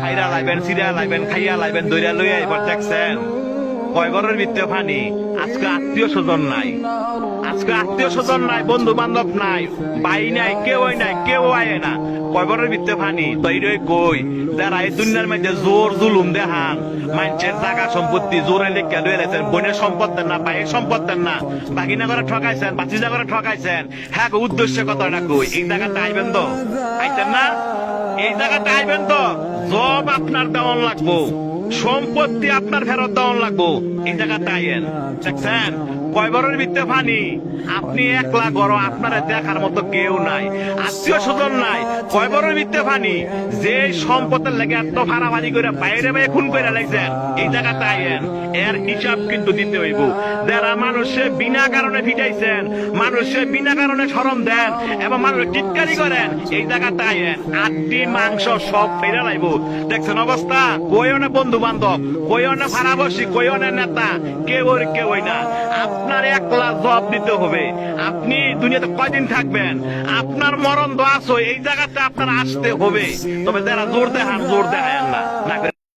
খাইরা লাইবেন Syria লাইবেন খাইয়া লাইবেন দইরা লইয়া এবার দেখছেন কয় ঘরের ভিতরে পানি। আজকে আত্মীয় স্বজন নাই, আজকে আত্মীয় স্বজন নাই, বন্ধু বান্ধব নাই, ভাই নাই, কেউ আয় না, কয় ঘরের ভিতরে পানি। তৈরি কই যারা এই দুনিয়ার মধ্যে জোর জুলুম দেখান, মানুষের জায়গা সম্পত্তি জোরে লেখা লয়ে রেছেন, বোনের সম্পদ দেন না, ভাইয়ের সম্পদ দেন না, বাগিনা করে ঠকাইছেন, বাচিজা করে ঠকাইছেন, হ্যাঁ উদ্দেশ্য কথাটা কই এই জায়গাটা আইবেন তো, আইতেন না? এই জায়গাটা আইবেন তো, জব আপনার দেওয়ান লাগবো, সম্পত্তি আপনার ফেরত দেওয়ান লাগবো, এই জায়গাটা আইয়েন। দেখছেন কয় বড়ের ভিতরে পানি, আপনি একলা গড়, আপনারা দেখার মতো কেউ নাই, আত্মীয় স্বজন নাই, কয় বড়ের ভিতরে পানি। যে সম্পদের লেগে এত ভাড়াভাড়ি করে বাইরে বাইরে খুন করে লাগছেন, এই জায়গাটা আইয়েন, এর হিসাব কিন্তু দিতে হইব। যারা মানুষে বিনা কারণে ফিটাইছেন, মানুষে বিনা কারণে শরম দেন এবং মানুষ টিটকারি করেন, এই জায়গাটা আইয়েন, আটটি মাংস সব ফেরে লাইব। দেখছেন অবস্থা, কইও না বন্ধু বান্ধব, কইও না ভাড়াবসি, কইও না নেতা, কেউই না। আপনার একলা জবাব দিতে হবে। আপনি দুনিয়াতে কয়দিন থাকবেন, আপনার মরণ তো আসো, এই জায়গাতে আপনার আসতে হবে। তবে যারা জোর দেখান না।